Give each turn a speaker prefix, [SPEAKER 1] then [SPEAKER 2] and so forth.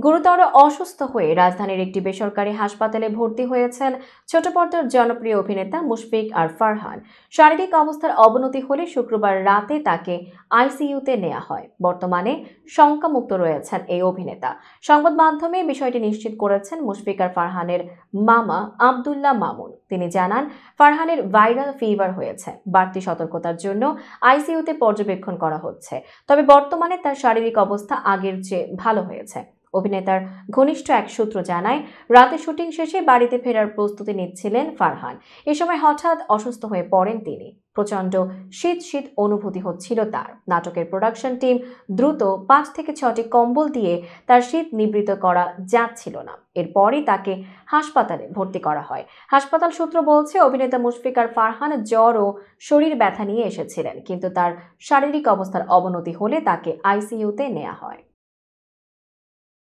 [SPEAKER 1] গুরুতর অসুস্থ হয়ে রাজধানীর একটি বেসরকারি হাসপাতালে ভর্তি হয়েছেন ছোট পর্দার জনপ্রিয় অভিনেতা মুশফিক আর ফারহান। শারীরিক অবস্থার অবনতি হলে শুক্রবার রাতে তাকে আইসিইউতে নেওয়া হয়। বর্তমানে শঙ্কামুক্ত রয়েছেন এই অভিনেতা। সংবাদ মাধ্যমে বিষয়টি নিশ্চিত করেছেন মুশফিক আর ফারহানের মামা আব্দুল্লাহ মামুন। তিনি জানান, ফারহানের ভাইরাল ফিভার হয়েছে, বাড়তি সতর্কতার জন্য আইসিইউতে পর্যবেক্ষণ করা হচ্ছে। তবে বর্তমানে তার শারীরিক অবস্থা আগের চেয়ে ভালো হয়েছে। অভিনেতার ঘনিষ্ঠ এক সূত্র জানায়, রাতে শুটিং শেষে বাড়িতে ফেরার প্রস্তুতি নিচ্ছিলেন ফারহান। এ সময় হঠাৎ অসুস্থ হয়ে পড়েন তিনি। প্রচণ্ড শীত শীত অনুভূতি হচ্ছিল তার। নাটকের প্রোডাকশন টিম দ্রুত ৫ থেকে ৬টি কম্বল দিয়ে তার শীত নিবৃত করা যাচ্ছিল না। এরপরই তাকে হাসপাতালে ভর্তি করা হয়। হাসপাতাল সূত্র বলছে, অভিনেতা মুশফিক আর ফারহান জ্বর ও শরীর ব্যথা নিয়ে এসেছিলেন, কিন্তু তার শারীরিক অবস্থার অবনতি হলে তাকে আইসিইউতে নেওয়া হয়।